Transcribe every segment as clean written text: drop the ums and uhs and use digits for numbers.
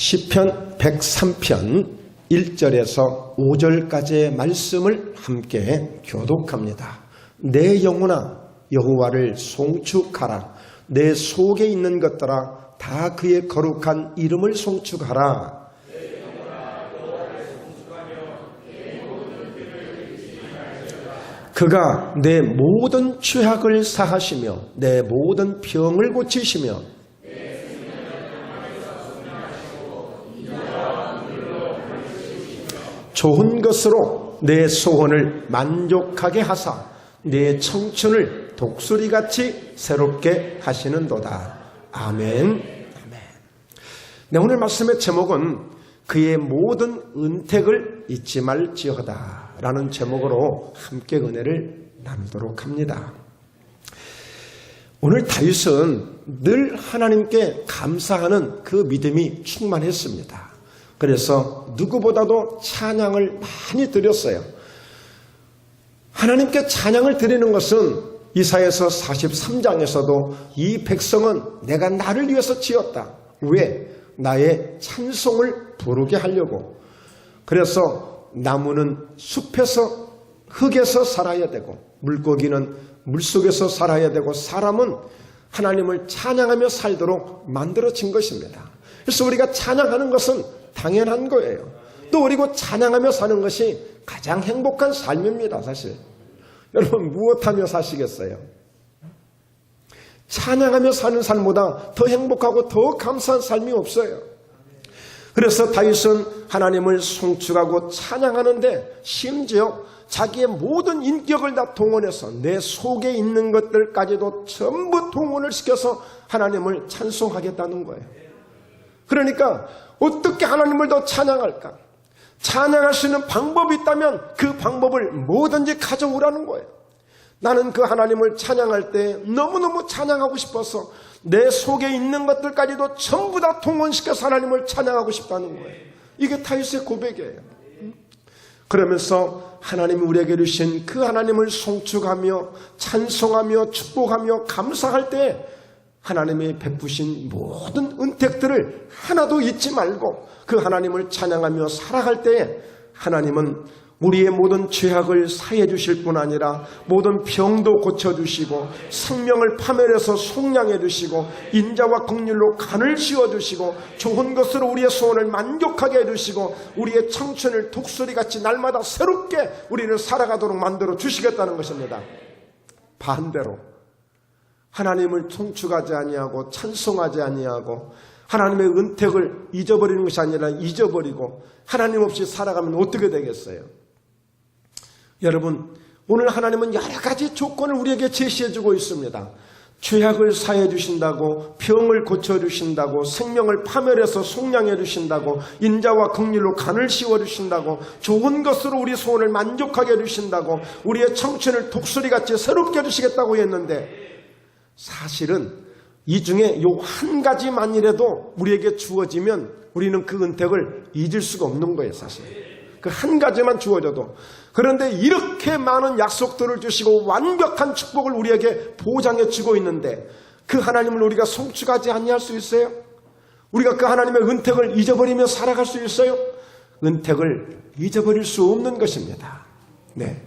시편 103편 1절에서 5절까지의 말씀을 함께 교독합니다. 내 영혼아 여호와를 송축하라. 내 속에 있는 것들아 다 그의 거룩한 이름을 송축하라. 그가 내 모든 죄악을 사하시며 내 모든 병을 고치시며 좋은 것으로 내 소원을 만족하게 하사 내 청춘을 독수리같이 새롭게 하시는도다. 아멘. 네, 오늘 말씀의 제목은 그의 모든 은택을 잊지 말지어다 라는 제목으로 함께 은혜를 나누도록 합니다. 오늘 다윗은 늘 하나님께 감사하는 그 믿음이 충만했습니다. 그래서 누구보다도 찬양을 많이 드렸어요. 하나님께 찬양을 드리는 것은 이사야서 43장에서도 이 백성은 내가 나를 위해서 지었다. 왜? 나의 찬송을 부르게 하려고. 그래서 나무는 숲에서 흙에서 살아야 되고 물고기는 물속에서 살아야 되고 사람은 하나님을 찬양하며 살도록 만들어진 것입니다. 그래서 우리가 찬양하는 것은 당연한 거예요. 또 그리고 찬양하며 사는 것이 가장 행복한 삶입니다. 사실 여러분 무엇하며 사시겠어요? 찬양하며 사는 삶보다 더 행복하고 더 감사한 삶이 없어요. 그래서 다윗은 하나님을 송축하고 찬양하는데 심지어 자기의 모든 인격을 다 동원해서 내 속에 있는 것들까지도 전부 동원을 시켜서 하나님을 찬송하겠다는 거예요. 그러니까 어떻게 하나님을 더 찬양할까? 찬양할 수 있는 방법이 있다면 그 방법을 뭐든지 가져오라는 거예요. 나는 그 하나님을 찬양할 때 너무너무 찬양하고 싶어서 내 속에 있는 것들까지도 전부 다 동원시켜서 하나님을 찬양하고 싶다는 거예요. 이게 다윗의 고백이에요. 그러면서 하나님이 우리에게 주신 그 하나님을 송축하며 찬송하며 축복하며 감사할 때 하나님이 베푸신 모든 은택들을 하나도 잊지 말고 그 하나님을 찬양하며 살아갈 때에 하나님은 우리의 모든 죄악을 사해 주실 뿐 아니라 모든 병도 고쳐주시고 생명을 파멸해서 속량해 주시고 인자와 긍휼로 간을 씌워주시고 좋은 것으로 우리의 소원을 만족하게 해주시고 우리의 청춘을 독수리같이 날마다 새롭게 우리를 살아가도록 만들어 주시겠다는 것입니다. 반대로 하나님을 송축하지 아니하고 찬송하지 아니하고 하나님의 은택을 잊어버리는 것이 아니라 잊어버리고 하나님 없이 살아가면 어떻게 되겠어요? 여러분 오늘 하나님은 여러 가지 조건을 우리에게 제시해주고 있습니다. 죄악을 사해 주신다고 병을 고쳐주신다고 생명을 파멸해서 속량해 주신다고 인자와 긍휼로 간을 씌워주신다고 좋은 것으로 우리 소원을 만족하게 해주신다고 우리의 청춘을 독수리같이 새롭게 해주시겠다고 했는데 사실은 이 중에 요 한 가지만이라도 우리에게 주어지면 우리는 그 은택을 잊을 수가 없는 거예요. 사실 그 한 가지만 주어져도. 그런데 이렇게 많은 약속들을 주시고 완벽한 축복을 우리에게 보장해 주고 있는데 그 하나님을 우리가 송축하지 아니할 수 있어요? 우리가 그 하나님의 은택을 잊어버리며 살아갈 수 있어요? 은택을 잊어버릴 수 없는 것입니다. 네.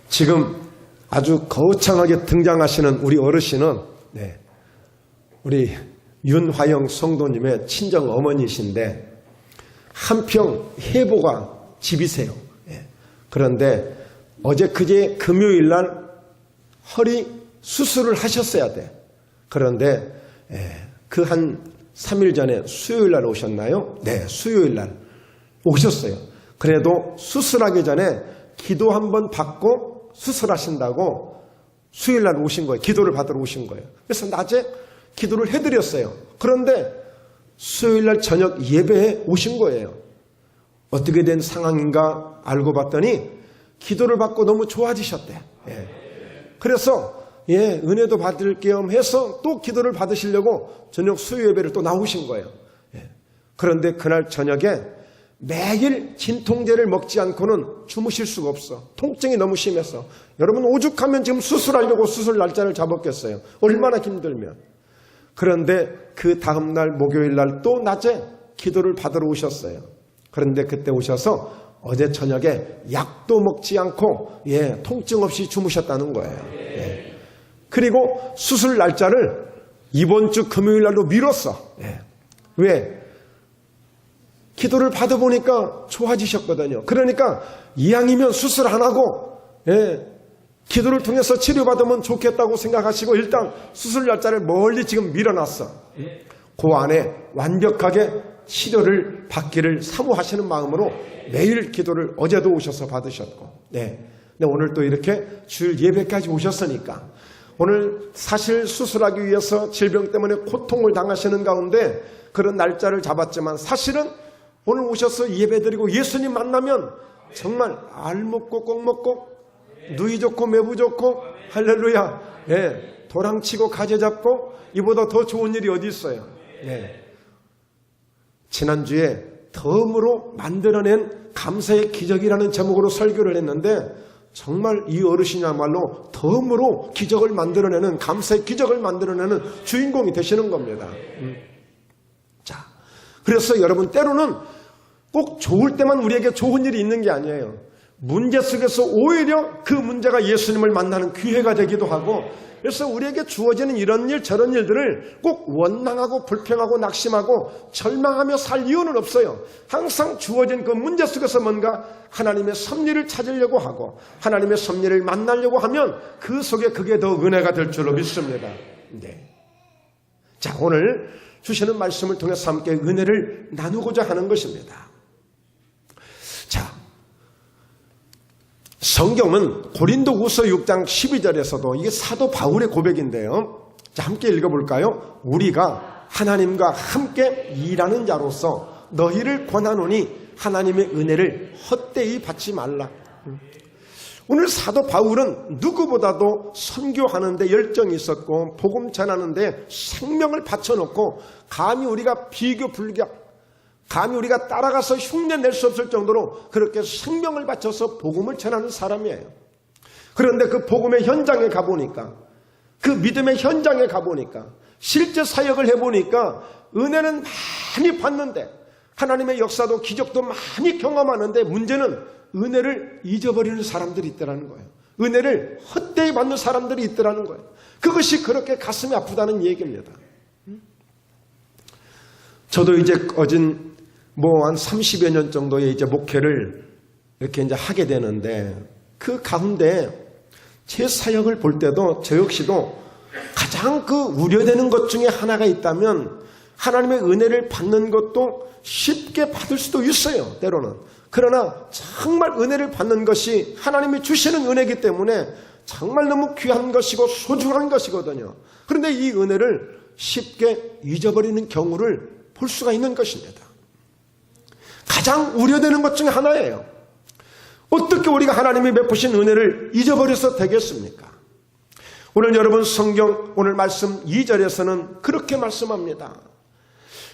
지금 아주 거창하게 등장하시는 우리 어르신은 우리 윤화영 성도님의 친정 어머니이신데 한평 해보가 집이세요. 그런데 어제 그제 금요일 날 허리 수술을 하셨어야 돼. 그런데 그 한 3일 전에 수요일 날 오셨나요? 네, 수요일 날 오셨어요. 그래도 수술하기 전에 기도 한번 받고 수술하신다고 수요일 날 오신 거예요. 기도를 받으러 오신 거예요. 그래서 낮에 기도를 해드렸어요. 그런데 수요일 날 저녁 예배에 오신 거예요. 어떻게 된 상황인가 알고 봤더니 기도를 받고 너무 좋아지셨대. 그래서 은혜도 받을 겸 해서 또 기도를 받으시려고 저녁 수요 예배를 또 나오신 거예요. 그런데 그날 저녁에 매일 진통제를 먹지 않고는 주무실 수가 없어. 통증이 너무 심해서. 여러분 오죽하면 지금 수술하려고 수술 날짜를 잡았겠어요. 얼마나 힘들면. 그런데 그 다음날 목요일날 또 낮에 기도를 받으러 오셨어요. 그런데 그때 오셔서 어제 저녁에 약도 먹지 않고 통증 없이 주무셨다는 거예요. 그리고 수술 날짜를 이번 주 금요일날로 미뤘어. 왜? 기도를 받아보니까 좋아지셨거든요. 그러니까 이왕이면 수술 안 하고 기도를 통해서 치료받으면 좋겠다고 생각하시고 일단 수술 날짜를 멀리 지금 밀어놨어. 그 안에 완벽하게 치료를 받기를 사모하시는 마음으로 매일 기도를 어제도 오셔서 받으셨고 근데 오늘 또 이렇게 주일 예배까지 오셨으니까 오늘 사실 수술하기 위해서 질병 때문에 고통을 당하시는 가운데 그런 날짜를 잡았지만 사실은 오늘 오셔서 예배드리고 예수님 만나면 정말 알 먹고 꼭 먹고 누이 좋고 매부 좋고 할렐루야 도랑치고 가재 잡고 이보다 더 좋은 일이 어디 있어요. 지난주에 덤으로 만들어낸 감사의 기적이라는 제목으로 설교를 했는데 정말 이 어르신이야말로 덤으로 기적을 만들어내는 감사의 기적을 만들어내는 주인공이 되시는 겁니다. 자, 그래서 여러분 때로는 꼭 좋을 때만 우리에게 좋은 일이 있는 게 아니에요. 문제 속에서 오히려 그 문제가 예수님을 만나는 기회가 되기도 하고 그래서 우리에게 주어지는 이런 일 저런 일들을 꼭 원망하고 불평하고 낙심하고 절망하며 살 이유는 없어요. 항상 주어진 그 문제 속에서 뭔가 하나님의 섭리를 찾으려고 하고 하나님의 섭리를 만나려고 하면 그 속에 그게 더 은혜가 될 줄로 믿습니다. 자, 오늘 주시는 말씀을 통해서 함께 은혜를 나누고자 하는 것입니다. 자, 성경은 고린도후서 6장 12절에서도 이게 사도 바울의 고백인데요. 자, 함께 읽어볼까요? 우리가 하나님과 함께 일하는 자로서 너희를 권하노니 하나님의 은혜를 헛되이 받지 말라. 오늘 사도 바울은 누구보다도 선교하는 데 열정이 있었고 복음 전하는 데 생명을 바쳐놓고 감히 우리가 비교 불격 감히 우리가 따라가서 흉내낼 수 없을 정도로 그렇게 생명을 바쳐서 복음을 전하는 사람이에요. 그런데 그 복음의 현장에 가보니까 그 믿음의 현장에 가보니까 실제 사역을 해보니까 은혜는 많이 받는데 하나님의 역사도 기적도 많이 경험하는데 문제는 은혜를 잊어버리는 사람들이 있더라는 거예요. 은혜를 헛되이 받는 사람들이 있더라는 거예요. 그것이 그렇게 가슴이 아프다는 얘기입니다. 저도 이제 어진 한 30여 년 정도의 이제 목회를 이렇게 이제 하게 되는데 그 가운데 제 사역을 볼 때도 저 역시도 가장 그 우려되는 것 중에 하나가 있다면 하나님의 은혜를 받는 것도 쉽게 받을 수도 있어요. 때로는. 그러나 정말 은혜를 받는 것이 하나님이 주시는 은혜이기 때문에 정말 너무 귀한 것이고 소중한 것이거든요. 그런데 이 은혜를 쉽게 잊어버리는 경우를 볼 수가 있는 것입니다. 가장 우려되는 것 중에 하나예요. 어떻게 우리가 하나님이 베푸신 은혜를 잊어버려서 되겠습니까? 오늘 여러분 성경 오늘 말씀 2절에서는 그렇게 말씀합니다.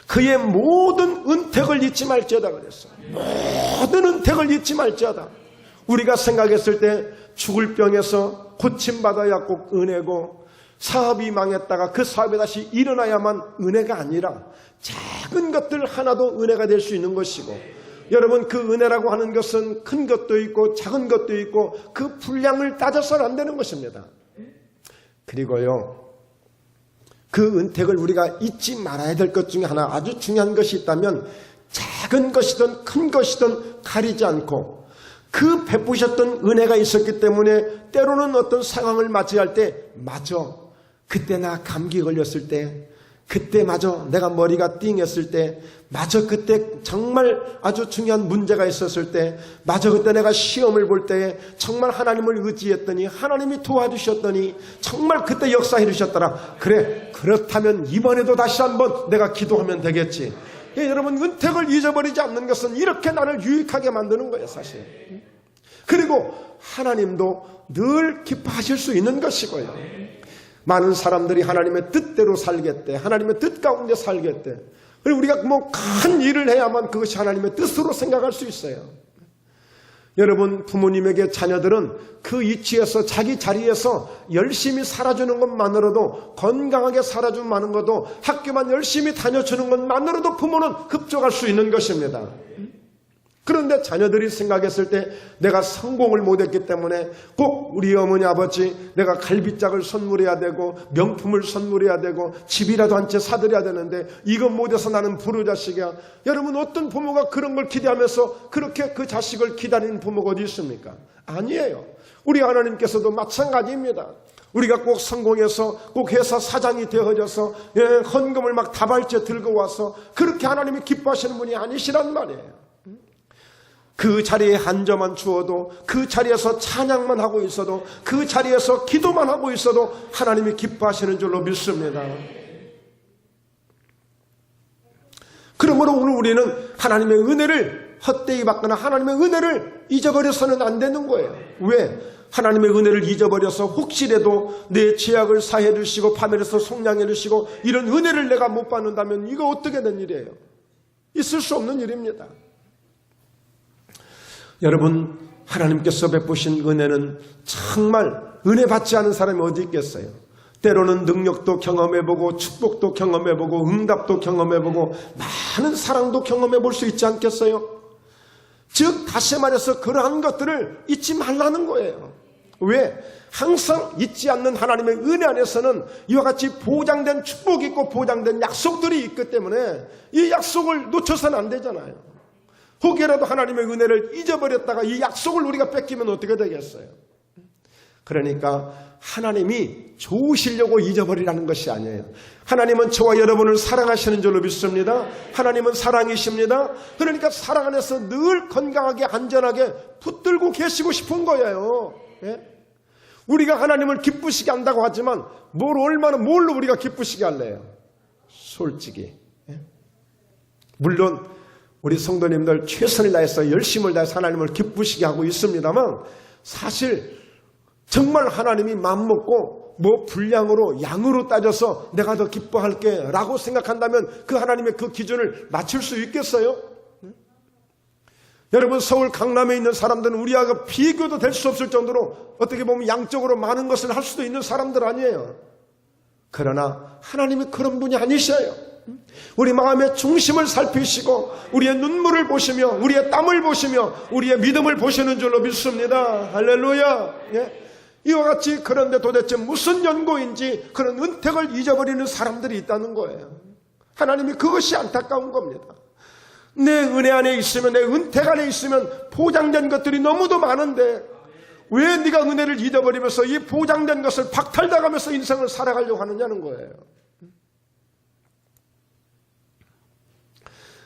그의 모든 은택을 잊지 말지어다 그랬어요. 모든 은택을 잊지 말지어다. 우리가 생각했을 때 죽을 병에서 고침받아야 꼭 은혜고 사업이 망했다가 그 사업에 다시 일어나야만 은혜가 아니라 작은 것들 하나도 은혜가 될 수 있는 것이고 여러분 그 은혜라고 하는 것은 큰 것도 있고 작은 것도 있고 그 분량을 따져서는 안 되는 것입니다. 그리고요 그 은택을 우리가 잊지 말아야 될 것 중에 하나 아주 중요한 것이 있다면 작은 것이든 큰 것이든 가리지 않고 그 베푸셨던 은혜가 있었기 때문에 때로는 어떤 상황을 맞이할 때 맞아 그때 나 감기 걸렸을 때 그때 마저 내가 머리가 띵했을 때 마저 그때 정말 아주 중요한 문제가 있었을 때 마저 그때 내가 시험을 볼 때에 정말 하나님을 의지했더니 하나님이 도와주셨더니 정말 그때 역사해 주셨더라. 그래 그렇다면 이번에도 다시 한번 내가 기도하면 되겠지. 여러분 은택을 잊어버리지 않는 것은 이렇게 나를 유익하게 만드는 거예요 사실. 그리고 하나님도 늘 기뻐하실 수 있는 것이고요. 많은 사람들이 하나님의 뜻대로 살겠대. 하나님의 뜻 가운데 살겠대. 그리고 우리가 큰 일을 해야만 그것이 하나님의 뜻으로 생각할 수 있어요. 여러분, 부모님에게 자녀들은 그 위치에서 자기 자리에서 열심히 살아주는 것만으로도, 건강하게 살아주는 것도, 학교만 열심히 다녀주는 것만으로도 부모는 흡족할 수 있는 것입니다. 그런데 자녀들이 생각했을 때 내가 성공을 못했기 때문에 꼭 우리 어머니 아버지 내가 갈비짝을 선물해야 되고 명품을 선물해야 되고 집이라도 한 채 사드려야 되는데 이것 못해서 나는 부르자식이야. 여러분, 어떤 부모가 그런 걸 기대하면서 그렇게 그 자식을 기다리는 부모가 어디 있습니까? 아니에요. 우리 하나님께서도 마찬가지입니다. 우리가 꼭 성공해서 꼭 회사 사장이 되어져서 헌금을 막 다발째 들고 와서 그렇게 하나님이 기뻐하시는 분이 아니시란 말이에요. 그 자리에 앉아만 주어도, 그 자리에서 찬양만 하고 있어도, 그 자리에서 기도만 하고 있어도 하나님이 기뻐하시는 줄로 믿습니다. 그러므로 오늘 우리는 하나님의 은혜를 헛되이 받거나 하나님의 은혜를 잊어버려서는 안 되는 거예요. 왜? 하나님의 은혜를 잊어버려서 혹시라도 내 죄악을 사해 주시고 파멸해서 속량해 주시고 이런 은혜를 내가 못 받는다면 이거 어떻게 된 일이에요? 있을 수 없는 일입니다. 여러분, 하나님께서 베푸신 은혜는 정말 은혜 받지 않은 사람이 어디 있겠어요? 때로는 능력도 경험해보고 축복도 경험해보고 응답도 경험해보고 많은 사랑도 경험해볼 수 있지 않겠어요? 즉 다시 말해서 그러한 것들을 잊지 말라는 거예요. 왜? 항상 잊지 않는 하나님의 은혜 안에서는 이와 같이 보장된 축복이 있고 보장된 약속들이 있기 때문에 이 약속을 놓쳐서는 안 되잖아요. 혹여라도 하나님의 은혜를 잊어버렸다가 이 약속을 우리가 뺏기면 어떻게 되겠어요? 그러니까 하나님이 좋으시려고 잊어버리라는 것이 아니에요. 하나님은 저와 여러분을 사랑하시는 줄로 믿습니다. 하나님은 사랑이십니다. 그러니까 사랑 안에서 늘 건강하게 안전하게 붙들고 계시고 싶은 거예요. 예? 우리가 하나님을 기쁘시게 한다고 하지만 뭘로 우리가 기쁘시게 할래요? 솔직히. 예? 물론 우리 성도님들 최선을 다해서 열심을 다해서 하나님을 기쁘시게 하고 있습니다만 사실 정말 하나님이 마음먹고 분량으로 양으로 따져서 내가 더 기뻐할게 라고 생각한다면 그 하나님의 그 기준을 맞출 수 있겠어요? 여러분, 서울 강남에 있는 사람들은 우리하고 비교도 될 수 없을 정도로 어떻게 보면 양적으로 많은 것을 할 수도 있는 사람들 아니에요. 그러나 하나님이 그런 분이 아니셔요. 우리 마음의 중심을 살피시고 우리의 눈물을 보시며 우리의 땀을 보시며 우리의 믿음을 보시는 줄로 믿습니다. 할렐루야. 예? 이와 같이 그런데 도대체 무슨 연고인지 그런 은택을 잊어버리는 사람들이 있다는 거예요. 하나님이 그것이 안타까운 겁니다. 내 은혜 안에 있으면, 내 은택 안에 있으면 보장된 것들이 너무도 많은데 왜 네가 은혜를 잊어버리면서 이 보장된 것을 박탈당하면서 인생을 살아가려고 하느냐는 거예요.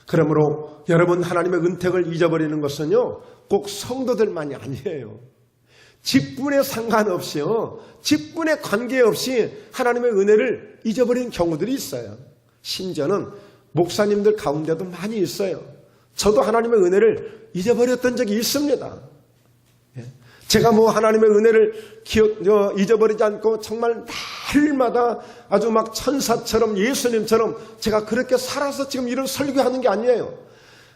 그러므로 여러분, 하나님의 은택을 잊어버리는 것은요 꼭 성도들만이 아니에요. 직분에 상관없이요, 직분에 관계없이 하나님의 은혜를 잊어버리는 경우들이 있어요. 심지어는 목사님들 가운데도 많이 있어요. 저도 하나님의 은혜를 잊어버렸던 적이 있습니다. 제가 하나님의 은혜를 잊어버리지 않고 정말 날마다 아주 막 천사처럼 예수님처럼 제가 그렇게 살아서 지금 이런 설교하는 게 아니에요.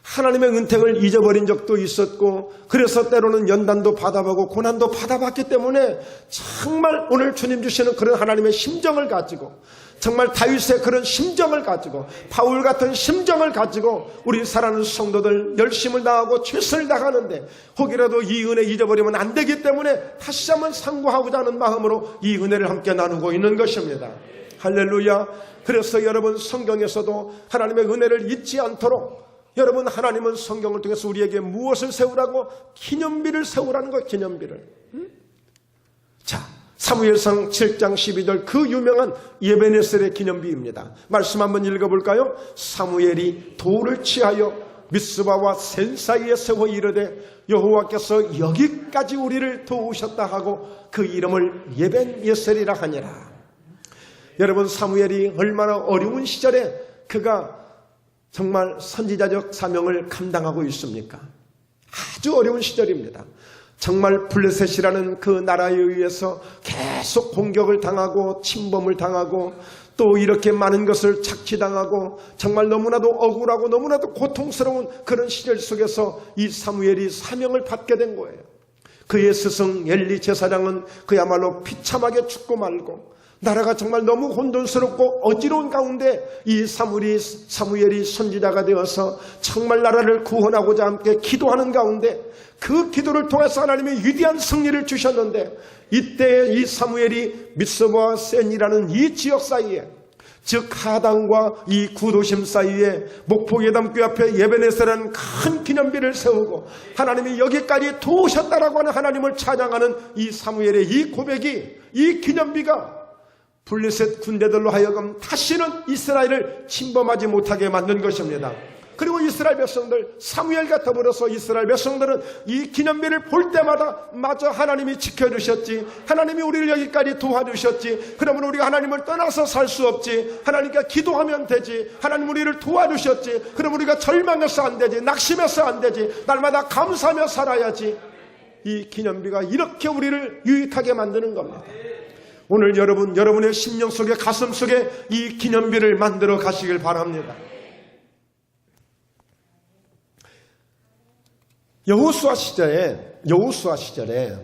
하나님의 은택을 잊어버린 적도 있었고 그래서 때로는 연단도 받아보고 고난도 받아봤기 때문에 정말 오늘 주님 주시는 그런 하나님의 심정을 가지고 정말 다윗의 그런 심정을 가지고 바울 같은 심정을 가지고 우리 사랑하는 성도들 열심을 다하고 최선을 다하는데 혹이라도 이 은혜 잊어버리면 안 되기 때문에 다시 한번 상고하고자 하는 마음으로 이 은혜를 함께 나누고 있는 것입니다. 할렐루야. 그래서 여러분, 성경에서도 하나님의 은혜를 잊지 않도록 여러분, 하나님은 성경을 통해서 우리에게 무엇을 세우라고? 기념비를 세우라는 거예요. 기념비를. 자, 사무엘상 7장 12절 그 유명한 에베네셀의 기념비입니다. 말씀 한번 읽어볼까요? 사무엘이 돌을 취하여 미스바와 센 사이에 세워 이르되 여호와께서 여기까지 우리를 도우셨다 하고 그 이름을 에벤예셀이라 하니라. 여러분, 사무엘이 얼마나 어려운 시절에 그가 정말 선지자적 사명을 감당하고 있습니까? 아주 어려운 시절입니다. 정말 블레셋이라는 그 나라에 의해서 계속 공격을 당하고 침범을 당하고 또 이렇게 많은 것을 착취당하고 정말 너무나도 억울하고 너무나도 고통스러운 그런 시절 속에서 이 사무엘이 사명을 받게 된 거예요. 그의 스승 엘리 제사장은 그야말로 비참하게 죽고 말고 나라가 정말 너무 혼돈스럽고 어지러운 가운데 이 사무엘이 선지자가 되어서 정말 나라를 구원하고자 함께 기도하는 가운데 그 기도를 통해서 하나님의 위대한 승리를 주셨는데 이때 이 사무엘이 미스바와 센이라는 이 지역 사이에 즉 하단과 이 구도심 사이에 목포예담교회 앞에 예배네스라는 큰 기념비를 세우고 하나님이 여기까지 도우셨다라고 하는 하나님을 찬양하는 이 사무엘의 이 고백이 이 기념비가 블레셋 군대들로 하여금 다시는 이스라엘을 침범하지 못하게 만든 것입니다. 그리고 이스라엘 백성들 사무엘과 더불어서 이스라엘 백성들은 이 기념비를 볼 때마다 마저 하나님이 지켜주셨지, 하나님이 우리를 여기까지 도와주셨지, 그러면 우리가 하나님을 떠나서 살 수 없지, 하나님께 기도하면 되지, 하나님 우리를 도와주셨지, 그럼 우리가 절망해서 안 되지, 낙심해서 안 되지, 날마다 감사하며 살아야지. 이 기념비가 이렇게 우리를 유익하게 만드는 겁니다. 오늘 여러분의 심령 속에 가슴 속에 이 기념비를 만들어 가시길 바랍니다. 여호수아 시절에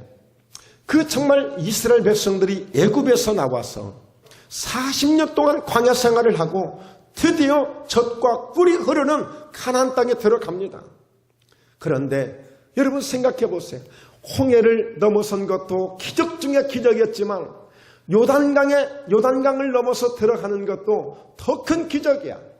그 정말 이스라엘 백성들이 애굽에서 나와서 40년 동안 광야 생활을 하고 드디어 젖과 꿀이 흐르는 가나안 땅에 들어갑니다. 그런데 여러분 생각해 보세요. 홍해를 넘어선 것도 기적 중에 기적이었지만 요단강을 넘어서 들어가는 것도 더 큰 기적이야.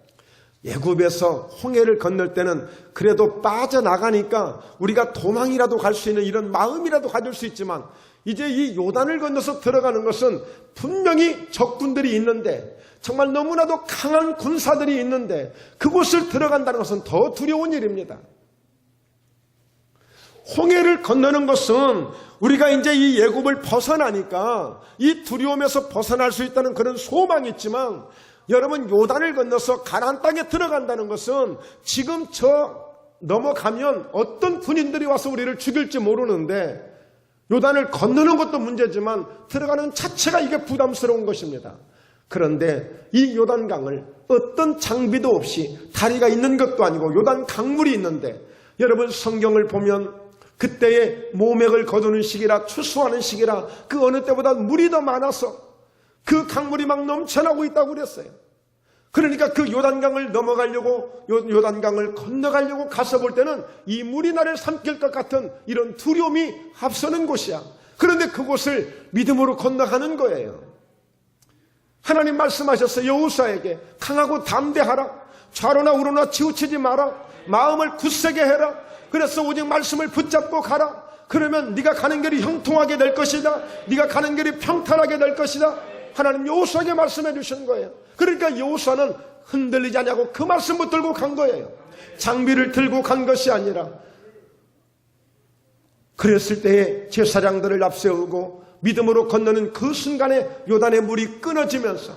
애굽에서 홍해를 건널 때는 그래도 빠져나가니까 우리가 도망이라도 갈 수 있는 이런 마음이라도 가질 수 있지만 이제 이 요단을 건너서 들어가는 것은 분명히 적군들이 있는데 정말 너무나도 강한 군사들이 있는데 그곳을 들어간다는 것은 더 두려운 일입니다. 홍해를 건너는 것은 우리가 이제 이 애굽을 벗어나니까 이 두려움에서 벗어날 수 있다는 그런 소망이 있지만 여러분 요단을 건너서 가나안 땅에 들어간다는 것은 지금 넘어가면 어떤 군인들이 와서 우리를 죽일지 모르는데 요단을 건너는 것도 문제지만 들어가는 자체가 이게 부담스러운 것입니다. 그런데 이 요단강을 어떤 장비도 없이 다리가 있는 것도 아니고 요단 강물이 있는데 여러분 성경을 보면 그때의 모맥을 거두는 시기라 추수하는 시기라 그 어느 때보다 물이 더 많아서 그 강물이 막 넘쳐나고 있다고 그랬어요. 그러니까 그 요단강을 넘어가려고 요단강을 건너가려고 가서 볼 때는 이 물이 나를 삼킬 것 같은 이런 두려움이 앞서는 곳이야. 그런데 그곳을 믿음으로 건너가는 거예요. 하나님 말씀하셨어요. 여호수아에게 강하고 담대하라. 좌로나 우로나 치우치지 마라. 마음을 굳세게 해라. 그래서 오직 말씀을 붙잡고 가라. 그러면 네가 가는 길이 형통하게 될 것이다. 네가 가는 길이 평탄하게 될 것이다. 하나님 여호수아에게 말씀해 주신 거예요. 그러니까 여호수아는 흔들리지 않냐고 그 말씀 붙들고 간 거예요. 장비를 들고 간 것이 아니라. 그랬을 때에 제사장들을 앞세우고 믿음으로 건너는 그 순간에 요단의 물이 끊어지면서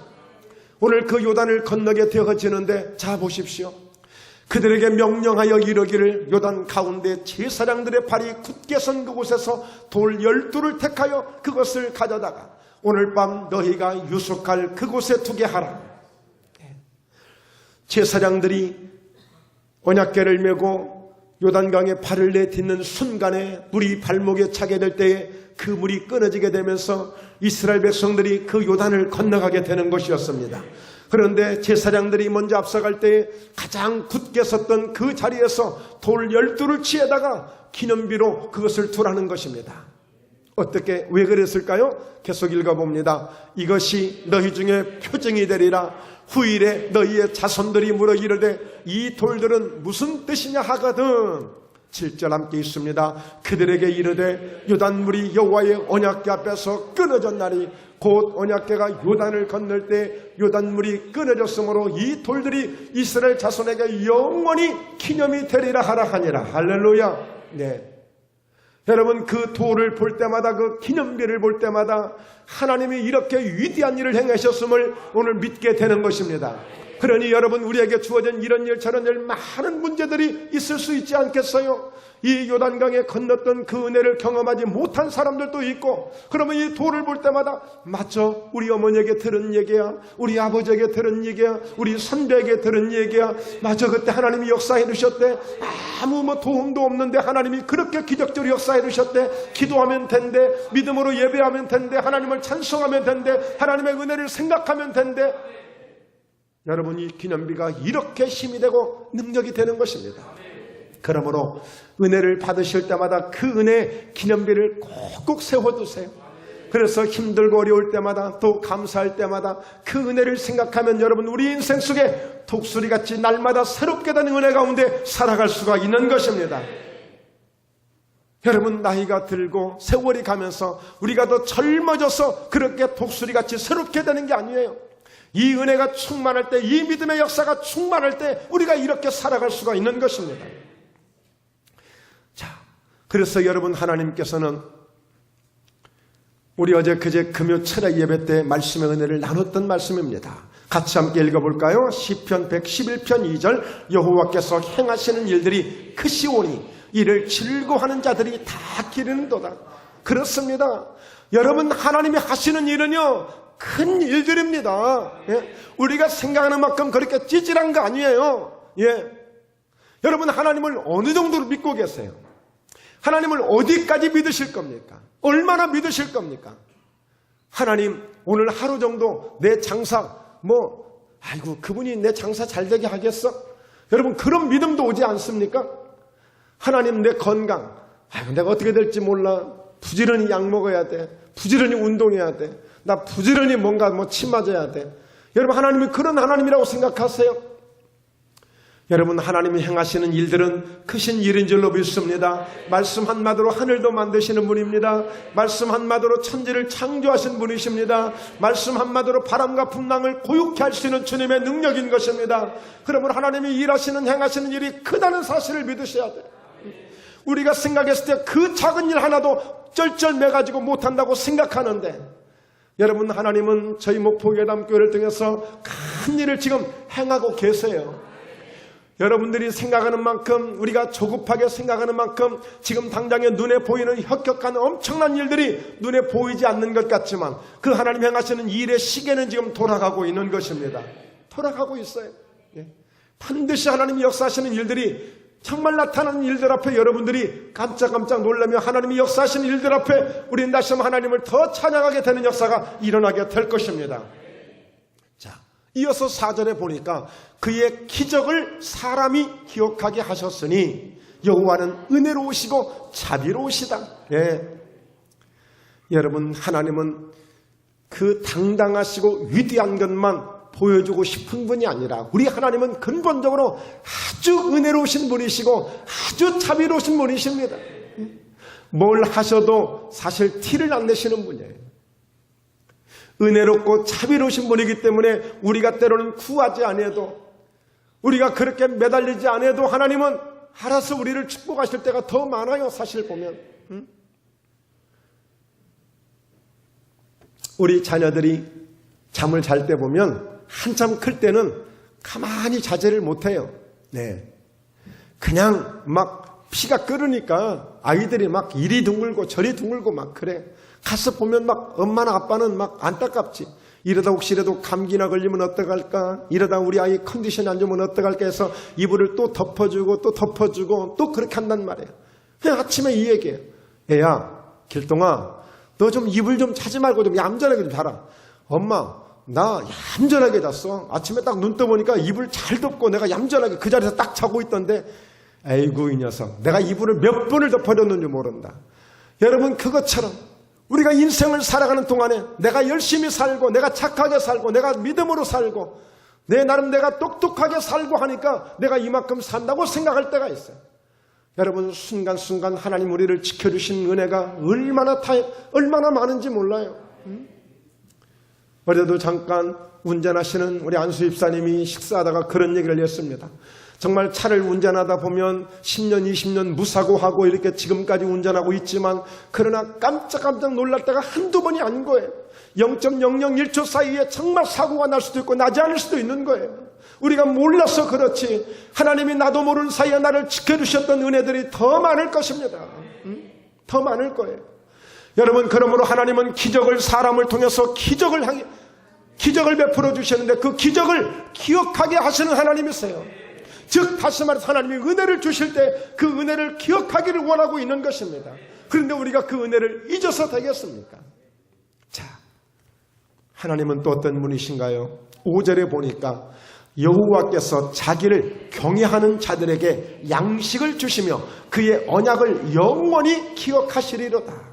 오늘 그 요단을 건너게 되어지는데 자 보십시오. 그들에게 명령하여 이르기를 요단 가운데 제사장들의 발이 굳게 선 그곳에서 돌 12를 택하여 그것을 가져다가 오늘 밤 너희가 유숙할 그곳에 두게 하라. 제사장들이 언약궤를 메고 요단강에 발을 내딛는 순간에 물이 발목에 차게 될 때에 그 물이 끊어지게 되면서 이스라엘 백성들이 그 요단을 건너가게 되는 것이었습니다. 그런데 제사장들이 먼저 앞서갈 때에 가장 굳게 섰던 그 자리에서 돌 12를 취해다가 기념비로 그것을 두라는 것입니다. 어떻게 왜 그랬을까요? 계속 읽어봅니다. 이것이 너희 중에 표징이 되리라. 후일에 너희의 자손들이 물어 이르되 이 돌들은 무슨 뜻이냐 하거든 7절 함께 있습니다. 그들에게 이르되 요단물이 여호와의 언약궤 앞에서 끊어졌나니 곧 언약궤가 요단을 건널 때 요단물이 끊어졌으므로 이 돌들이 이스라엘 자손에게 영원히 기념이 되리라 하라 하니라. 할렐루야. 네. 여러분 그 돌을 볼 때마다 그 기념비를 볼 때마다 하나님이 이렇게 위대한 일을 행하셨음을 오늘 믿게 되는 것입니다. 그러니 여러분, 우리에게 주어진 이런 일 저런 일 많은 문제들이 있을 수 있지 않겠어요? 이 요단강에 건넜던 그 은혜를 경험하지 못한 사람들도 있고, 그러면 이 돌을 볼 때마다 맞죠? 우리 어머니에게 들은 얘기야, 우리 아버지에게 들은 얘기야, 우리 선배에게 들은 얘기야. 맞아, 그때 하나님이 역사해 주셨대. 아무 도움도 없는데 하나님이 그렇게 기적적으로 역사해 주셨대. 기도하면 된대, 믿음으로 예배하면 된대, 하나님을 찬송하면 된대, 하나님의 은혜를 생각하면 된대. 여러분, 이 기념비가 이렇게 힘이 되고 능력이 되는 것입니다. 그러므로 은혜를 받으실 때마다 그 은혜 기념비를 꼭꼭 세워두세요. 그래서 힘들고 어려울 때마다, 또 감사할 때마다 그 은혜를 생각하면 여러분, 우리 인생 속에 독수리같이 날마다 새롭게 되는 은혜 가운데 살아갈 수가 있는 것입니다. 여러분, 나이가 들고 세월이 가면서 우리가 더 젊어져서 그렇게 독수리같이 새롭게 되는 게 아니에요. 이 은혜가 충만할 때, 이 믿음의 역사가 충만할 때 우리가 이렇게 살아갈 수가 있는 것입니다. 자, 그래서 여러분, 하나님께서는 우리 어제 그제 금요 철야 예배 때 말씀의 은혜를 나눴던 말씀입니다. 같이 함께 읽어볼까요? 시편 111편 2절, 여호와께서 행하시는 일들이 크시오니 이를 즐거워하는 자들이 다 기르는도다. 그렇습니다. 여러분, 하나님이 하시는 일은요, 큰 일들입니다. 예? 우리가 생각하는 만큼 그렇게 찌질한 거 아니에요. 예. 여러분, 하나님을 어느 정도로 믿고 계세요? 하나님을 어디까지 믿으실 겁니까? 얼마나 믿으실 겁니까? 하나님, 오늘 하루 정도 내 장사 아이고, 그분이 내 장사 잘 되게 하겠어? 여러분, 그런 믿음도 오지 않습니까? 하나님, 내 건강, 아이고, 내가 어떻게 될지 몰라. 부지런히 약 먹어야 돼. 부지런히 운동해야 돼. 나 부지런히 뭔가 침 맞아야 돼. 여러분, 하나님이 그런 하나님이라고 생각하세요? 여러분, 하나님이 행하시는 일들은 크신 일인 줄로 믿습니다. 말씀 한마디로 하늘도 만드시는 분입니다. 말씀 한마디로 천지를 창조하신 분이십니다. 말씀 한마디로 바람과 풍랑을 고요케 할 수 있는 주님의 능력인 것입니다. 그러면 하나님이 일하시는, 행하시는 일이 크다는 사실을 믿으셔야 돼요. 우리가 생각했을 때 그 작은 일 하나도 쩔쩔매가지고 못한다고 생각하는데, 여러분, 하나님은 저희 목포예담교회를 통해서 큰 일을 지금 행하고 계세요. 여러분들이 생각하는 만큼, 우리가 조급하게 생각하는 만큼 지금 당장에 눈에 보이는 혁혁한 엄청난 일들이 눈에 보이지 않는 것 같지만, 그 하나님 행하시는 일의 시계는 지금 돌아가고 있는 것입니다. 돌아가고 있어요. 반드시 하나님이 역사하시는 일들이, 정말 나타나는 일들 앞에 여러분들이 깜짝깜짝 놀라며 하나님이 역사하시는 일들 앞에 우리는 다시 한번 하나님을 더 찬양하게 되는 역사가 일어나게 될 것입니다. 자, 이어서 4절에 보니까 그의 기적을 사람이 기억하게 하셨으니 여호와는 은혜로우시고 자비로우시다. 예. 여러분, 하나님은 그 당당하시고 위대한 것만 보여주고 싶은 분이 아니라, 우리 하나님은 근본적으로 아주 은혜로우신 분이시고 아주 자비로우신 분이십니다. 뭘 하셔도 사실 티를 안 내시는 분이에요. 은혜롭고 자비로우신 분이기 때문에 우리가 때로는 구하지 않아도, 우리가 그렇게 매달리지 않아도 하나님은 알아서 우리를 축복하실 때가 더 많아요. 사실 보면 우리 자녀들이 잠을 잘 때 보면 한참 클 때는 가만히 자제를 못해요. 네. 그냥 막 피가 끓으니까 아이들이 막 이리 둥글고 저리 둥글고 막 그래. 가서 보면 막 엄마나 아빠는 막 안타깝지. 이러다 혹시라도 감기나 걸리면 어떡할까? 이러다 우리 아이 컨디션이 안 좋으면 어떡할까 해서 이불을 또 덮어주고 또 덮어주고 또 그렇게 한단 말이에요. 그냥 아침에 이 얘기예요. 애야, 길동아, 너 좀 이불 좀 차지 말고 좀 얌전하게 좀 자라. 엄마, 나 얌전하게 잤어. 아침에 딱 눈 떠보니까 이불 잘 덮고 내가 얌전하게 그 자리에서 딱 자고 있던데, 에이구 이 녀석, 내가 이불을 몇 번을 덮어줬는지 모른다. 여러분, 그것처럼 우리가 인생을 살아가는 동안에 내가 열심히 살고, 내가 착하게 살고, 내가 믿음으로 살고, 내 나름 내가 똑똑하게 살고 하니까 내가 이만큼 산다고 생각할 때가 있어요. 여러분, 순간순간 하나님 우리를 지켜주신 은혜가 얼마나 많은지 몰라요. 어제도 잠깐 운전하시는 우리 안수 입사님이 식사하다가 그런 얘기를 했습니다. 정말 차를 운전하다 보면 10년, 20년 무사고하고 이렇게 지금까지 운전하고 있지만, 그러나 깜짝깜짝 놀랄 때가 한두 번이 아닌 거예요. 0.001초 사이에 정말 사고가 날 수도 있고 나지 않을 수도 있는 거예요. 우리가 몰라서 그렇지 하나님이 나도 모르는 사이에 나를 지켜주셨던 은혜들이 더 많을 것입니다. 더 많을 거예요. 여러분, 그러므로 하나님은 기적을 사람을 통해서 기적을 베풀어 주시는데 그 기적을 기억하게 하시는 하나님이세요. 즉 다시 말해서 하나님이 은혜를 주실 때 그 은혜를 기억하기를 원하고 있는 것입니다. 그런데 우리가 그 은혜를 잊어서 되겠습니까? 자, 하나님은 또 어떤 분이신가요? 5절에 보니까 여호와께서 자기를 경외하는 자들에게 양식을 주시며 그의 언약을 영원히 기억하시리로다.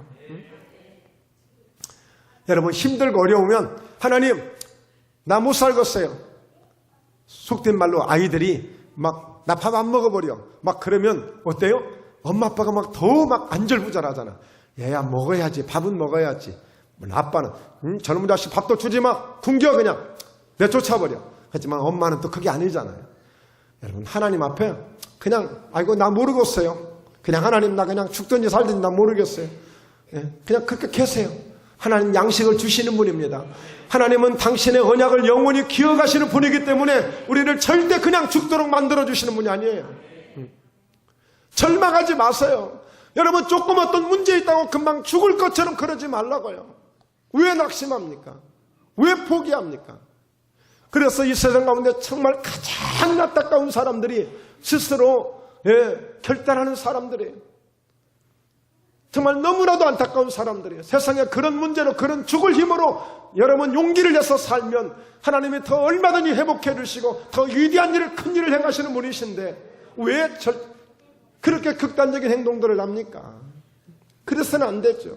여러분, 힘들고 어려우면 하나님 나 못 살겠어요. 속된 말로 아이들이 막 나 밥 안 먹어버려 막 그러면 어때요? 엄마 아빠가 막 더 막 안절부절하잖아. 얘야 먹어야지, 밥은 먹어야지. 아빠는 저놈 자식 밥도 주지 마, 굶겨 그냥 내쫓아버려. 하지만 엄마는 또 그게 아니잖아요. 여러분, 하나님 앞에 그냥 아이고 나 모르겠어요. 그냥 하나님 나 그냥 죽든지 살든지 나 모르겠어요. 그냥 그렇게 계세요. 하나님 양식을 주시는 분입니다. 하나님은 당신의 언약을 영원히 기억하시는 분이기 때문에 우리를 절대 그냥 죽도록 만들어주시는 분이 아니에요. 절망하지 마세요. 여러분, 조금 어떤 문제 있다고 금방 죽을 것처럼 그러지 말라고요. 왜 낙심합니까? 왜 포기합니까? 그래서 이 세상 가운데 정말 가장 안타까운 사람들이 스스로 결단하는 사람들이에요. 정말 너무나도 안타까운 사람들이에요. 세상에 그런 문제로, 그런 죽을 힘으로 여러분 용기를 내서 살면 하나님이 더 얼마든지 회복해 주시고 더 위대한 일을, 큰 일을 행하시는 분이신데 왜 그렇게 극단적인 행동들을 합니까? 그래서는 안 되죠.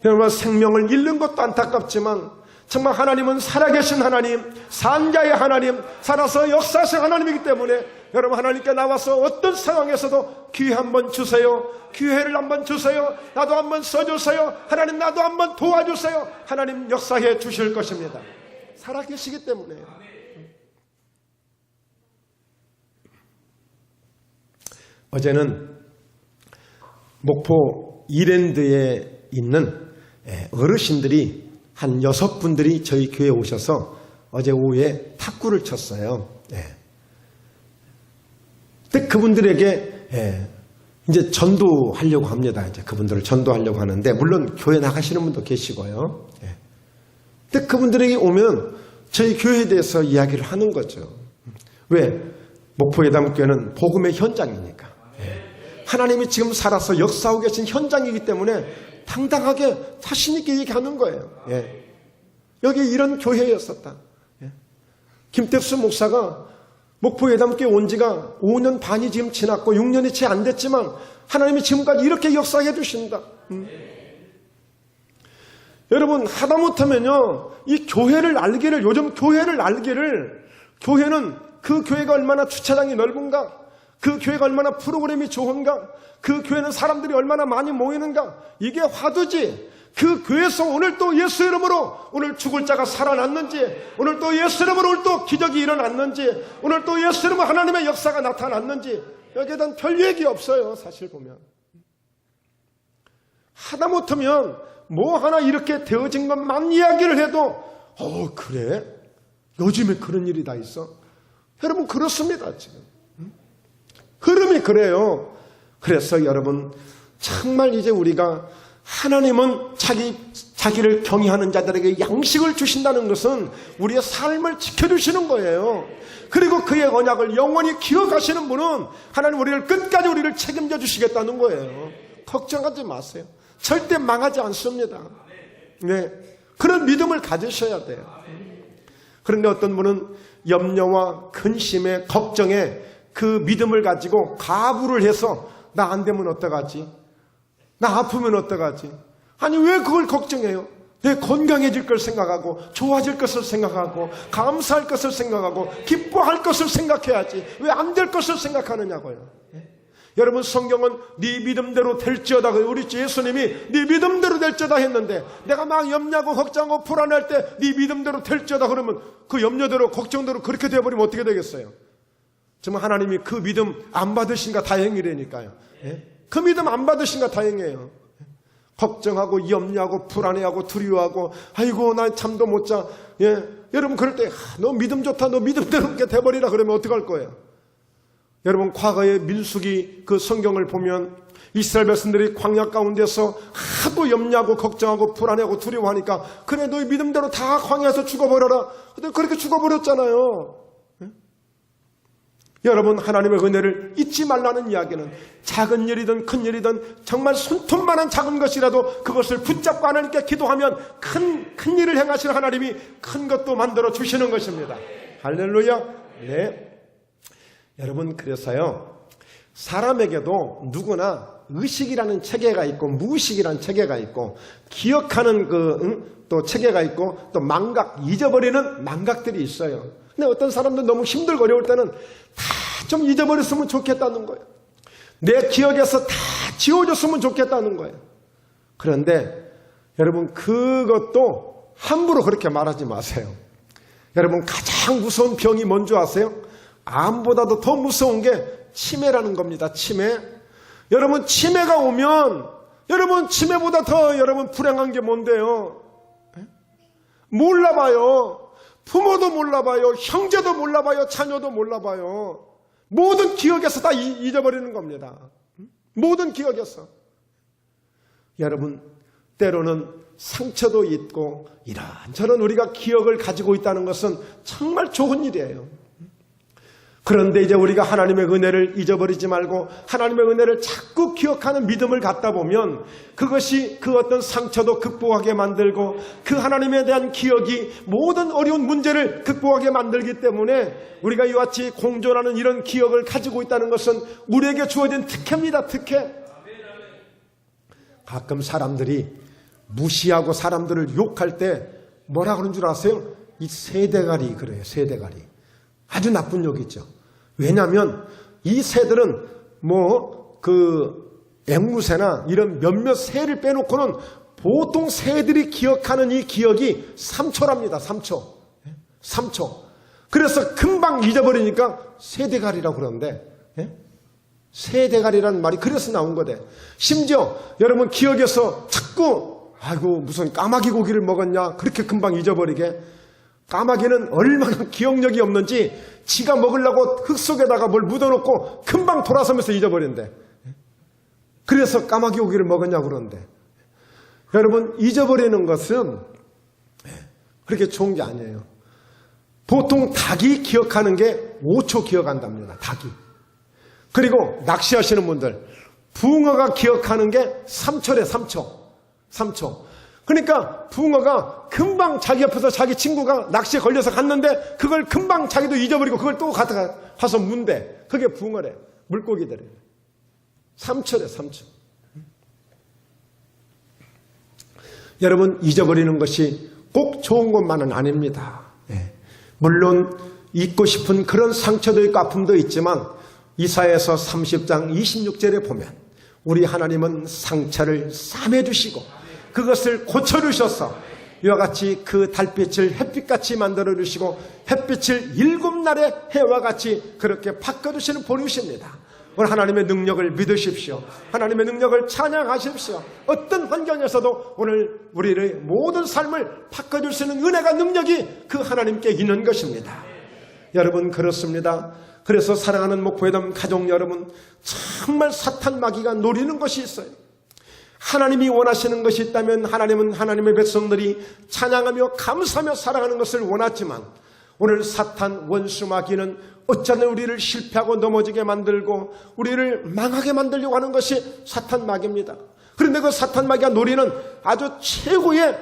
여러분, 생명을 잃는 것도 안타깝지만 정말 하나님은 살아계신 하나님, 산자의 하나님, 살아서 역사하신 하나님이기 때문에 여러분, 하나님께 나와서 어떤 상황에서도 기회 한번 주세요. 기회를 한번 주세요. 나도 한번 써주세요. 하나님 나도 한번 도와주세요. 하나님 역사해 주실 것입니다. 살아계시기 때문에. 어제는 목포 이랜드에 있는 어르신들이 한 6분들이 저희 교회에 오셔서 어제 오후에 탁구를 쳤어요. 근데 그분들에게 이제 전도하려고 합니다. 이제 그분들을 전도하려고 하는데, 물론 교회 나가시는 분도 계시고요. 근데 그분들에게 오면 저희 교회에 대해서 이야기를 하는 거죠. 왜? 목포예담교회는 복음의 현장이니까. 하나님이 지금 살아서 역사하고 계신 현장이기 때문에 당당하게 자신 있게 얘기하는 거예요. 여기 이런 교회였었다. 김택수 목사가 목포예담교회 온 지가 5년 반이 지금 지났고 6년이 채 안 됐지만 하나님이 지금까지 이렇게 역사해 주신다. 여러분, 하다못하면요, 이 교회를 알기를, 요즘 교회를 알기를, 교회는 그 교회가 얼마나 주차장이 넓은가, 그 교회가 얼마나 프로그램이 좋은가, 그 교회는 사람들이 얼마나 많이 모이는가, 이게 화두지. 그 교회에서 오늘 또 예수 이름으로 오늘 죽을 자가 살아났는지, 오늘 또 예수 이름으로 오늘 또 기적이 일어났는지, 오늘 또 예수 이름으로 하나님의 역사가 나타났는지, 여기에 대한 별 얘기 없어요. 사실 보면 하다못하면 뭐 하나 이렇게 되어진 것만 이야기를 해도 그래? 요즘에 그런 일이 다 있어? 여러분, 그렇습니다. 지금 흐름이 그래요. 그래서 여러분, 정말 이제 우리가, 하나님은 자기를 경외하는 자들에게 양식을 주신다는 것은 우리의 삶을 지켜주시는 거예요. 그리고 그의 언약을 영원히 기억하시는 분은 하나님 우리를 끝까지 우리를 책임져 주시겠다는 거예요. 걱정하지 마세요. 절대 망하지 않습니다. 그런 믿음을 가지셔야 돼요. 그런데 어떤 분은 염려와 근심에, 걱정에 그 믿음을 가지고 가부를 해서 나 안 되면 어떡하지? 나 아프면 어떡하지? 아니, 왜 그걸 걱정해요? 내 건강해질 걸 생각하고, 좋아질 것을 생각하고, 감사할 것을 생각하고, 기뻐할 것을 생각해야지. 왜 안 될 것을 생각하느냐고요. 여러분, 성경은 네 믿음대로 될지어다, 우리 예수님이 네 믿음대로 될지어다 했는데, 내가 막 염려하고 걱정하고 불안할 때 네 믿음대로 될지어다 그러면 그 염려대로 걱정대로 그렇게 되어버리면 어떻게 되겠어요? 정말 하나님이 그 믿음 안 받으신가 다행이라니까요. 그 믿음 안 받으신가 다행이에요. 걱정하고 염려하고 불안해하고 두려워하고 아이고 나 잠도 못 자. 여러분 그럴 때 너 믿음 좋다, 너 믿음대로 이렇게 돼버리라 그러면 어떡할 거예요? 여러분 과거의 민수기 그 성경을 보면 이스라엘 백성들이 광야 가운데서 하도 염려하고 걱정하고 불안해하고 두려워하니까 그래 너희 믿음대로 다 광야에서 죽어버려라. 근데 그렇게 죽어버렸잖아요. 여러분 하나님의 은혜를 잊지 말라는 이야기는 작은 일이든 큰 일이든 정말 손톱만한 작은 것이라도 그것을 붙잡고 하나님께 기도하면 큰 일을 행하시는 하나님이 큰 것도 만들어 주시는 것입니다. 할렐루야. 네. 여러분 그래서요 사람에게도 누구나 의식이라는 체계가 있고 무의식이라는 체계가 있고 기억하는 또 체계가 있고 또 망각, 잊어버리는 망각들이 있어요. 근데 어떤 사람들 너무 힘들고 어려울 때는 다 좀 잊어버렸으면 좋겠다는 거예요. 내 기억에서 다 지워졌으면 좋겠다는 거예요. 그런데 여러분 그것도 함부로 그렇게 말하지 마세요. 여러분 가장 무서운 병이 뭔지 아세요? 암보다도 더 무서운 게 치매라는 겁니다. 치매. 여러분 치매가 오면 여러분 치매보다 더 여러분 불행한 게 뭔데요? 몰라봐요. 부모도 몰라봐요. 형제도 몰라봐요. 자녀도 몰라봐요. 모든 기억에서 다 잊어버리는 겁니다. 모든 기억에서. 여러분 때로는 상처도 있고 이런저런 우리가 기억을 가지고 있다는 것은 정말 좋은 일이에요. 그런데 이제 우리가 하나님의 은혜를 잊어버리지 말고 하나님의 은혜를 자꾸 기억하는 믿음을 갖다 보면 그것이 그 어떤 상처도 극복하게 만들고 그 하나님에 대한 기억이 모든 어려운 문제를 극복하게 만들기 때문에 우리가 이와 같이 공존하는 이런 기억을 가지고 있다는 것은 우리에게 주어진 특혜입니다. 특혜. 가끔 사람들이 무시하고 사람들을 욕할 때 뭐라 그런 줄 아세요? 이 새대가리 그래요. 새대가리. 아주 나쁜 욕이죠. 왜냐하면 이 새들은 앵무새나 이런 몇몇 새를 빼놓고는 보통 새들이 기억하는 이 기억이 3초랍니다. 3초. 그래서 금방 잊어버리니까 새대가리라고 그러는데 새대가리라는 말이 그래서 나온 거대. 심지어 여러분 기억에서 자꾸 아이고 무슨 까마귀 고기를 먹었냐 그렇게 금방 잊어버리게. 까마귀는 얼마나 기억력이 없는지 지가 먹으려고 흙 속에다가 뭘 묻어놓고 금방 돌아서면서 잊어버린대. 그래서 까마귀 고기를 먹었냐고 그러는데 여러분 잊어버리는 것은 그렇게 좋은 게 아니에요. 보통 닭이 기억하는 게 5초 기억한답니다. 닭이. 그리고 낚시하시는 분들 붕어가 기억하는 게 3초래. 3초. 그러니까 붕어가 금방 자기 옆에서 자기 친구가 낚시에 걸려서 갔는데 그걸 금방 자기도 잊어버리고 그걸 또 가서 문대. 그게 붕어래. 물고기들이. 3초래. 3초. 여러분 잊어버리는 것이 꼭 좋은 것만은 아닙니다. 물론 잊고 싶은 그런 상처도 있고 아픔도 있지만 이사야서 30장 26절에 보면 우리 하나님은 상처를 싸매주시고 그것을 고쳐주셔서 이와 같이 그 달빛을 햇빛같이 만들어주시고 햇빛을 7날의 해와 같이 그렇게 바꿔주시는 본이십니다. 오늘 하나님의 능력을 믿으십시오. 하나님의 능력을 찬양하십시오. 어떤 환경에서도 오늘 우리의 모든 삶을 바꿔줄 수 있는 은혜가 능력이 그 하나님께 있는 것입니다. 여러분 그렇습니다. 그래서 사랑하는 목포회담 가족 여러분 정말 사탄 마귀가 노리는 것이 있어요. 하나님이 원하시는 것이 있다면 하나님은 하나님의 백성들이 찬양하며 감사하며 살아가는 것을 원하지만 오늘 사탄 원수 마귀는 어쩌면 우리를 실패하고 넘어지게 만들고 우리를 망하게 만들려고 하는 것이 사탄 마귀입니다. 그런데 그 사탄 마귀가 노리는 아주 최고의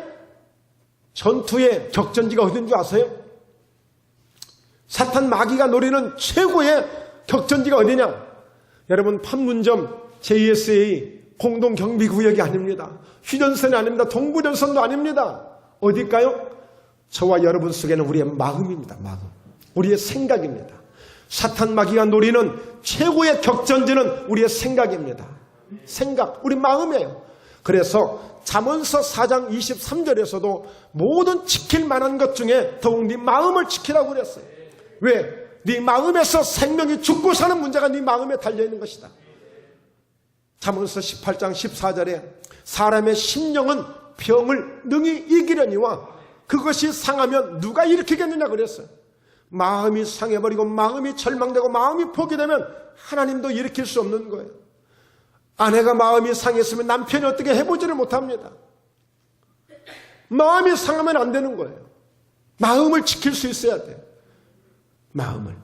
전투의 격전지가 어딘지 아세요? 사탄 마귀가 노리는 최고의 격전지가 어디냐? 여러분 판문점 JSA 공동경비구역이 아닙니다. 휴전선이 아닙니다. 동부전선도 아닙니다. 어딜까요? 저와 여러분 속에는 우리의 마음입니다. 마음. 우리의 생각입니다. 사탄 마귀가 노리는 최고의 격전지는 우리의 생각입니다. 생각, 우리 마음이에요. 그래서 잠언서 4장 23절에서도 모든 지킬 만한 것 중에 더욱 네 마음을 지키라고 그랬어요. 왜? 네 마음에서 생명이 죽고 사는 문제가 네 마음에 달려있는 것이다. 잠언서 18장 14절에 사람의 심령은 병을 능히 이기려니와 그것이 상하면 누가 일으키겠느냐 그랬어요. 마음이 상해버리고 마음이 절망되고 마음이 포기되면 하나님도 일으킬 수 없는 거예요. 아내가 마음이 상했으면 남편이 어떻게 해보지를 못합니다. 마음이 상하면 안 되는 거예요. 마음을 지킬 수 있어야 돼요. 마음을.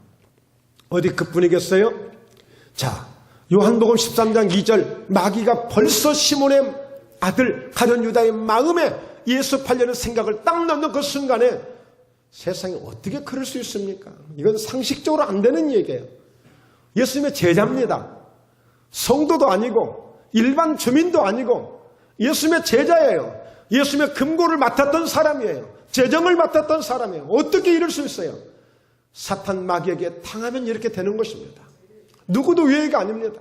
어디 그뿐이겠어요? 자, 요한복음 13장 2절 마귀가 벌써 시몬의 아들 가룟 유다의 마음에 예수 팔려는 생각을 딱 넣는 그 순간에 세상에 어떻게 그럴 수 있습니까? 이건 상식적으로 안 되는 얘기예요. 예수님의 제자입니다. 성도도 아니고 일반 주민도 아니고 예수님의 제자예요. 예수님의 금고를 맡았던 사람이에요. 재정을 맡았던 사람이에요. 어떻게 이럴 수 있어요? 사탄 마귀에게 당하면 이렇게 되는 것입니다. 누구도 예의가 아닙니다.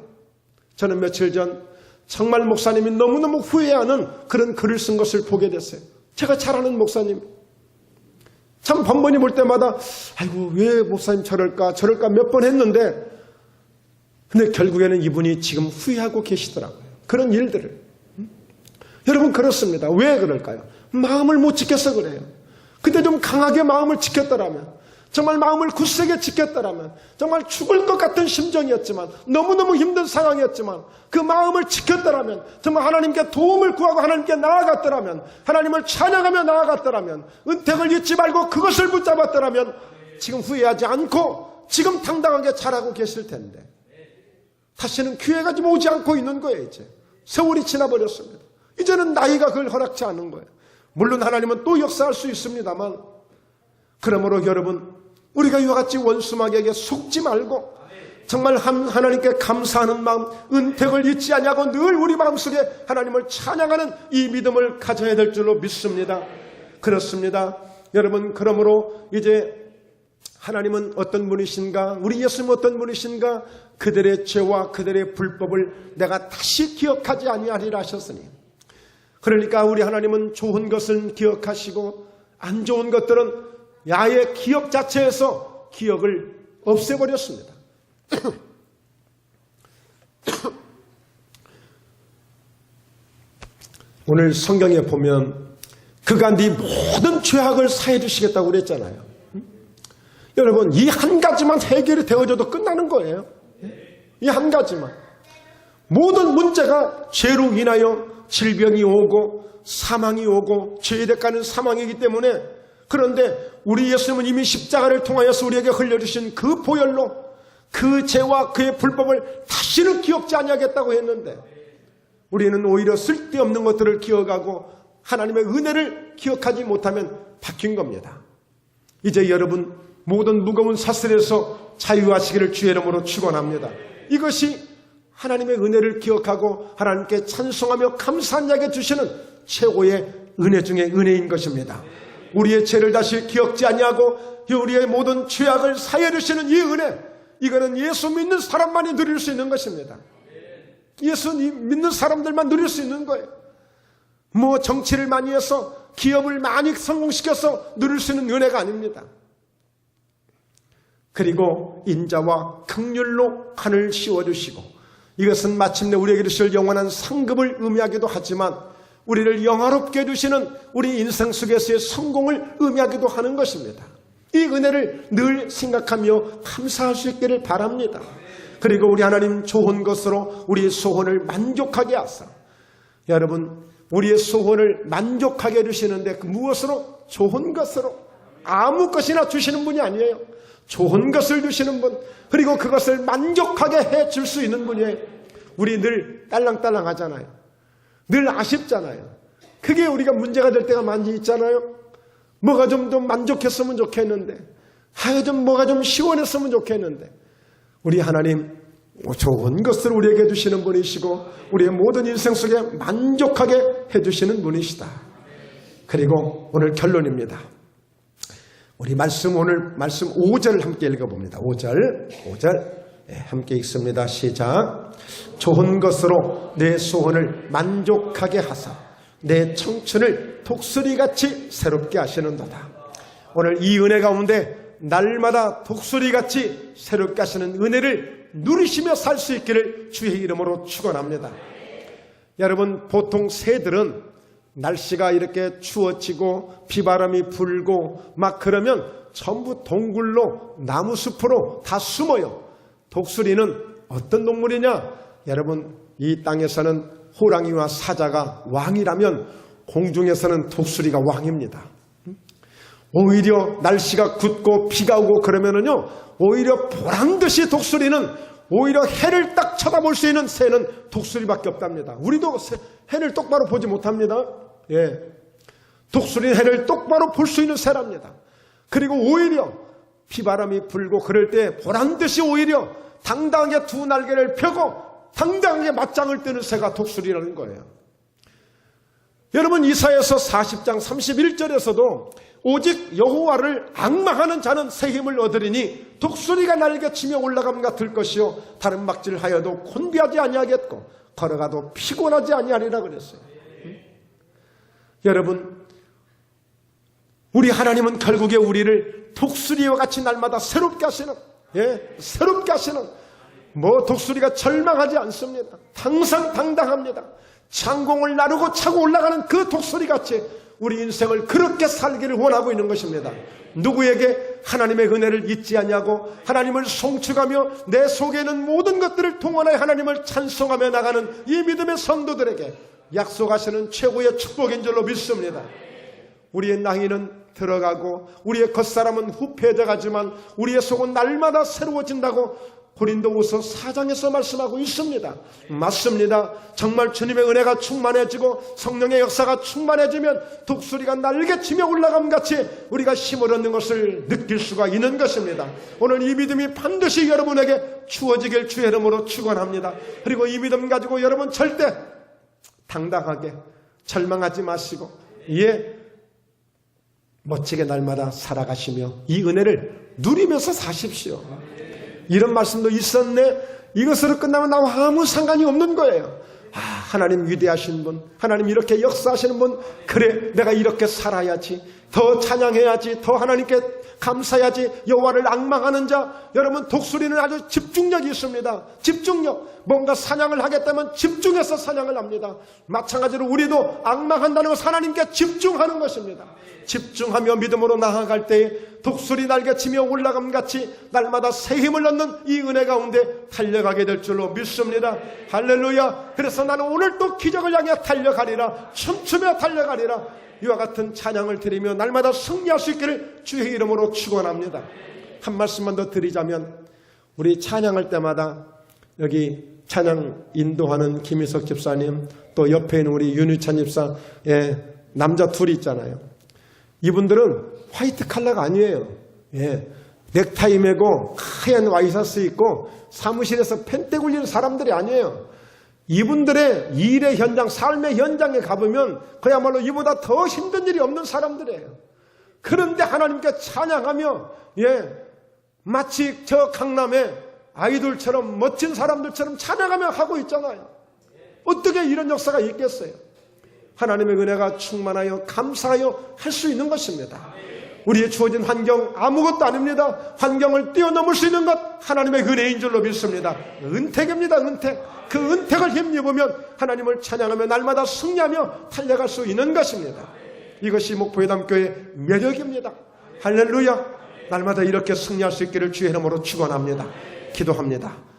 저는 며칠 전 정말 목사님이 너무너무 후회하는 그런 글을 쓴 것을 보게 됐어요. 제가 잘 아는 목사님. 참 번번이 볼 때마다 아이고 왜 목사님 저럴까 몇 번 했는데 근데 결국에는 이분이 지금 후회하고 계시더라고요. 그런 일들을. 여러분 그렇습니다. 왜 그럴까요? 마음을 못 지켜서 그래요. 그때 좀 강하게 마음을 지켰더라면 정말 마음을 굳세게 지켰더라면 정말 죽을 것 같은 심정이었지만 너무너무 힘든 상황이었지만 그 마음을 지켰더라면 정말 하나님께 도움을 구하고 하나님께 나아갔더라면 하나님을 찬양하며 나아갔더라면 은택을 잊지 말고 그것을 붙잡았더라면 지금 후회하지 않고 지금 당당하게 잘하고 계실 텐데 다시는 기회가 좀 오지 않고 있는 거예요. 이제 세월이 지나버렸습니다. 이제는 나이가 그걸 허락치 않은 거예요. 물론 하나님은 또 역사할 수 있습니다만 그러므로 여러분 우리가 이와 같이 원수마귀에게 속지 말고 정말 하나님께 감사하는 마음 은택을 잊지 않냐고 늘 우리 마음속에 하나님을 찬양하는 이 믿음을 가져야 될 줄로 믿습니다. 그렇습니다. 여러분 그러므로 이제 하나님은 어떤 분이신가 우리 예수님은 어떤 분이신가 그들의 죄와 그들의 불법을 내가 다시 기억하지 아니하리라 하셨으니 그러니까 우리 하나님은 좋은 것은 기억하시고 안 좋은 것들은 아예 기억 자체에서 기억을 없애버렸습니다. 오늘 성경에 보면 그가 네 모든 죄악을 사해 주시겠다고 그랬잖아요. 여러분 이 한 가지만 해결이 되어져도 끝나는 거예요. 이 한 가지만. 모든 문제가 죄로 인하여 질병이 오고 사망이 오고 죄의 대가는 사망이기 때문에 그런데 우리 예수님은 이미 십자가를 통하여서 우리에게 흘려주신 그 보혈로 그 죄와 그의 불법을 다시는 기억지 아니하겠다고 했는데 우리는 오히려 쓸데없는 것들을 기억하고 하나님의 은혜를 기억하지 못하면 바뀐 겁니다. 이제 여러분 모든 무거운 사슬에서 자유하시기를 주의 이름으로 축원합니다. 이것이 하나님의 은혜를 기억하고 하나님께 찬송하며 감사한 자에게 주시는 최고의 은혜 중의 은혜인 것입니다. 우리의 죄를 다시 기억지 아니하고 우리의 모든 죄악을 사해 주시는 이 은혜 이거는 예수 믿는 사람만이 누릴 수 있는 것입니다. 예수 믿는 사람들만 누릴 수 있는 거예요. 뭐 정치를 많이 해서 기업을 많이 성공시켜서 누릴 수 있는 은혜가 아닙니다. 그리고 인자와 긍휼로 하늘 씌워주시고 이것은 마침내 우리에게 주실 영원한 상급을 의미하기도 하지만 우리를 영화롭게 해주시는 우리 인생 속에서의 성공을 의미하기도 하는 것입니다. 이 은혜를 늘 생각하며 감사할 수 있기를 바랍니다. 그리고 우리 하나님 좋은 것으로 우리의 소원을 만족하게 하사 여러분 우리의 소원을 만족하게 해주시는데 그 무엇으로? 좋은 것으로. 아무 것이나 주시는 분이 아니에요. 좋은 것을 주시는 분 그리고 그것을 만족하게 해줄 수 있는 분이에요. 우리 늘 딸랑딸랑 하잖아요. 늘 아쉽잖아요. 그게 우리가 문제가 될 때가 많이 있잖아요. 뭐가 좀 더 만족했으면 좋겠는데 뭐가 좀 시원했으면 좋겠는데 우리 하나님 좋은 것을 우리에게 주시는 분이시고 우리의 모든 인생 속에 만족하게 해주시는 분이시다. 그리고 오늘 결론입니다. 우리 오늘 말씀 5절 함께 읽어봅니다. 5절 함께 읽습니다. 시작. 좋은 것으로 내 소원을 만족하게 하사 내 청춘을 독수리같이 새롭게 하시는도다. 오늘 이 은혜 가운데 날마다 독수리같이 새롭게 하시는 은혜를 누리시며 살 수 있기를 주의 이름으로 축원합니다. 여러분, 보통 새들은 날씨가 이렇게 추워지고 비바람이 불고 막 그러면 전부 동굴로 나무숲으로 다 숨어요. 독수리는 어떤 동물이냐? 여러분, 이 땅에서는 호랑이와 사자가 왕이라면 공중에서는 독수리가 왕입니다. 오히려 날씨가 굳고 비가 오고 그러면은요, 오히려 보란듯이 독수리는 오히려 해를 딱 쳐다볼 수 있는 새는 독수리밖에 없답니다. 우리도 해를 똑바로 보지 못합니다. 예. 독수리는 해를 똑바로 볼 수 있는 새랍니다. 그리고 오히려 비바람이 불고 그럴 때 보란듯이 오히려 당당하게 두 날개를 펴고 당당하게 맞짱을 뜨는 새가 독수리라는 거예요. 여러분, 이사야서 40장 31절에서도 오직 여호와를 앙망하는 자는 새 힘을 얻으리니 독수리가 날개치며 올라감 같을 것이요 다른 막질하여도 곤비하지 아니하겠고 걸어가도 피곤하지 아니하리라 그랬어요. 여러분, 우리 하나님은 결국에 우리를 독수리와 같이 날마다 새롭게 하시는, 새롭게 하시는, 독수리가 절망하지 않습니다. 항상 당당합니다. 창공을 나르고 차고 올라가는 그 독수리같이 우리 인생을 그렇게 살기를 원하고 있는 것입니다. 누구에게 하나님의 은혜를 잊지 않냐고 하나님을 송축하며 내 속에 있는 모든 것들을 동원하여 하나님을 찬송하며 나가는 이 믿음의 성도들에게 약속하시는 최고의 축복인 줄로 믿습니다. 우리의 나이는 들어가고 우리의 겉사람은 후패져 가지만 우리의 속은 날마다 새로워진다고 고린도후서 4장에서 말씀하고 있습니다. 맞습니다. 정말 주님의 은혜가 충만해지고 성령의 역사가 충만해지면 독수리가 날개치며 올라감 같이 우리가 힘을 얻는 것을 느낄 수가 있는 것입니다. 오늘 이 믿음이 반드시 여러분에게 주어지길 주의 이름으로 축원합니다. 그리고 이 믿음 가지고 여러분 절대 당당하게 절망하지 마시고 멋지게 날마다 살아가시며 이 은혜를 누리면서 사십시오. 이런 말씀도 있었네. 이것으로 끝나면 나와 아무 상관이 없는 거예요. 하나님 위대하신 분, 하나님 이렇게 역사하시는 분, 그래 내가 이렇게 살아야지, 더 찬양해야지, 더 하나님께 감사해야지, 여호와를 앙망하는 자. 여러분, 독수리는 아주 집중력이 있습니다. 집중력. 뭔가 사냥을 하겠다면 집중해서 사냥을 합니다. 마찬가지로 우리도 앙망한다는 것은 하나님께 집중하는 것입니다. 집중하며 믿음으로 나아갈 때에 독수리 날개치며 올라감같이 날마다 새 힘을 얻는 이 은혜 가운데 달려가게 될 줄로 믿습니다. 할렐루야. 그래서 나는 오늘 또 기적을 향해 달려가리라, 춤추며 달려가리라, 이와 같은 찬양을 드리며 날마다 승리할 수 있기를 주의 이름으로 축원합니다. 한 말씀만 더 드리자면, 우리 찬양할 때마다 여기 찬양 인도하는 김희석 집사님, 또 옆에 있는 우리 윤유찬 집사, 남자 둘이 있잖아요. 이분들은 화이트 칼라가 아니에요. 넥타이 매고 하얀 와이셔츠 입고 사무실에서 펜대 굴리는 사람들이 아니에요. 이분들의 일의 현장, 삶의 현장에 가보면 그야말로 이보다 더 힘든 일이 없는 사람들이에요. 그런데 하나님께 찬양하며 마치 저 강남의 아이돌처럼 멋진 사람들처럼 찬양하며 하고 있잖아요. 어떻게 이런 역사가 있겠어요? 하나님의 은혜가 충만하여 감사하여 할 수 있는 것입니다. 우리의 주어진 환경 아무것도 아닙니다. 환경을 뛰어넘을 수 있는 것 하나님의 은혜인 줄로 믿습니다. 은택입니다. 은택. 그 은택을 힘입으면 하나님을 찬양하며 날마다 승리하며 달려갈 수 있는 것입니다. 이것이 목포회담교회의 매력입니다. 할렐루야. 날마다 이렇게 승리할 수 있기를 주의 이름으로 축원합니다. 기도합니다.